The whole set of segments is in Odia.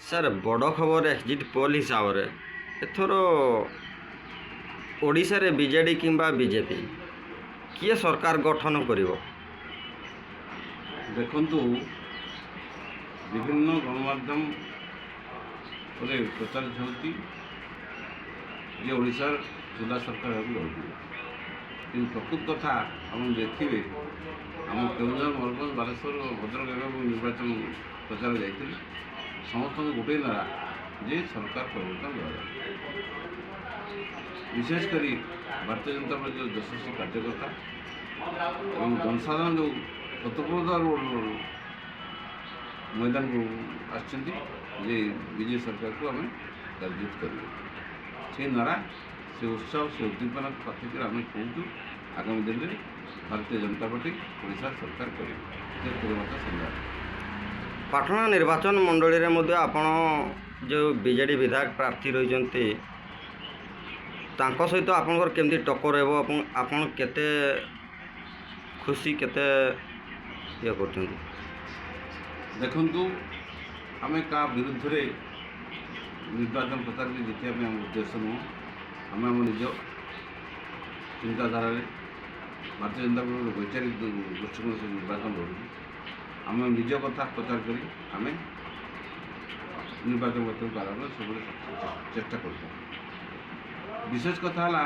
ସାର୍ ବଡ଼ ଖବର ଏକ୍ଜିଟ୍ ପୋଲ୍ ହିସାବରେ ଏଥର ଓଡ଼ିଶାରେ ବିଜେଡ଼ି କିମ୍ବା ବିଜେପି କିଏ ସରକାର ଗଠନ କରିବ? ଦେଖନ୍ତୁ, ବିଭିନ୍ନ ଗଣମାଧ୍ୟମରେ ପ୍ରଚାରିତ ହେଉଛି ଯେ ଓଡ଼ିଶାର ଜିଲ୍ଲା ସରକାର ହେବାକୁ ଯାଉଥିଲେ, କିନ୍ତୁ ପ୍ରକୃତ କଥା ଆପଣ ଦେଖିବେ ଆମ କେଉଁଝର, ମୟୂରଭଞ୍ଜ, ବାଲେଶ୍ୱର ଓ ଭଦ୍ରକ ଏବଂ ନିର୍ବାଚନ ପ୍ରଚାର ଯାଇଥିଲେ ସମସ୍ତଙ୍କୁ ଗୋଟିଏ ନାରା ଯେ ସରକାର ପରିବର୍ତ୍ତନ କରାଯାଉ। ବିଶେଷ କରି ଭାରତୀୟ ଜନତା ପାର୍ଟିର ଯଶସ୍ୱୀ କାର୍ଯ୍ୟକର୍ତ୍ତା ଏବଂ ଜନସାଧାରଣ ଯେଉଁ ସ୍ୱତଃପ୍ରଦ ମଇଦାନକୁ ଆସିଛନ୍ତି ଯେ ବିଜେପି ସରକାରକୁ ଆମେ କାର୍ଯ୍ୟରତ କରିବୁ, ସେ ନାରା, ସେ ଉତ୍ସାହ, ସେ ଉଦ୍ଦୀପନା ପାଖରେ ଆମେ କହୁଛୁ ଆଗାମୀ ଦିନରେ ଭାରତୀୟ ଜନତା ପାର୍ଟି ଓଡ଼ିଶା ସରକାର କରିବ। ପାଟଣା ନିର୍ବାଚନ ମଣ୍ଡଳୀରେ ମଧ୍ୟ ଆପଣ ଯେଉଁ ବିଜେଡ଼ି ବିଧାୟକ ପ୍ରାର୍ଥୀ ରହିଛନ୍ତି ତାଙ୍କ ସହିତ ଆପଣଙ୍କର କେମିତି ଟକ୍କର ହେବ ଏବଂ ଆପଣ କେତେ ଖୁସି, କେତେ ଇଏ କରୁଛନ୍ତି? ଦେଖନ୍ତୁ, ଆମେ କାହା ବିରୁଦ୍ଧରେ ନିର୍ବାଚନ ପ୍ରଚାରରେ ଜିତିବା ପାଇଁ ଆମ ଉଦ୍ଦେଶ୍ୟ ନୁହଁ। ଆମେ ଆମ ନିଜ ଚିନ୍ତାଧାରାରେ ଭାରତୀୟ ଜନତା ପାର୍ଟିର ବୈଚାରିକ ଦୃଷ୍ଟିକୋଣ ସେ ନିର୍ବାଚନ ଲଢ଼ୁଛୁ। ଆମେ ନିଜ କଥା ପ୍ରଚାର କରି ଆମେ ନିର୍ବାଚନ ପାଳନ ସବୁବେଳେ ଚେଷ୍ଟା କରୁଛୁ। ବିଶେଷ କଥା ହେଲା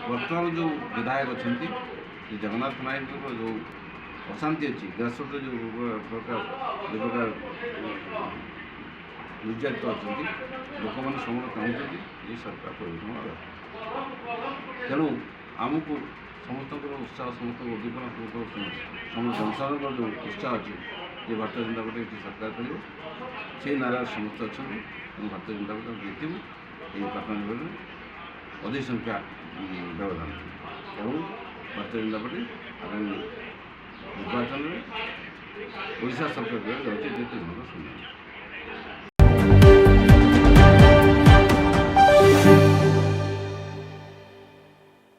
ବର୍ତ୍ତମାନ ଯେଉଁ ବିଧାୟକ ଅଛନ୍ତି ଯେ ଜଗନ୍ନାଥ ନାୟକଙ୍କର ଯେଉଁ ଅଶାନ୍ତି ଅଛି, ଗ୍ରାସରୁଟ୍ରେ ଯେଉଁ ପ୍ରକାର ନିର୍ଯାତିତ ଅଛନ୍ତି, ଲୋକମାନେ ସମସ୍ତେ ଚାହୁଁଛନ୍ତି ଯେ ସରକାର ପରିବର୍ତ୍ତନ ହେବା। ତେଣୁ ଆମକୁ ସମସ୍ତଙ୍କର ଉତ୍ସାହ, ସମସ୍ତଙ୍କ ଉଦ୍ଦୀପନା, ସମସ୍ତ ଜନସାଧାରଣଙ୍କର ଯେଉଁ ଉତ୍ସାହ ଅଛି ଯେ ଭାରତୀୟ ଜନତା ପାର୍ଟି ଏଠି ସରକାର କରିବ, ସେହି ନାରାରେ ସମସ୍ତେ ଅଛନ୍ତି ଏବଂ ଭାରତୀୟ ଜନତା ପାର୍ଟି ଜିତିବୁ ଏହି ପାଟଣା ନିର୍ବାଚନରେ ଅଧିକ ସଂଖ୍ୟା ବ୍ୟବଧାନ ଏବଂ ଭାରତୀୟ ଜନତା ପାର୍ଟି ଆଗାମୀ ନିର୍ବାଚନରେ ଓଡ଼ିଶା ସରକାର ଯାଉଛି ଯେତେ ଶୂନ୍ୟ।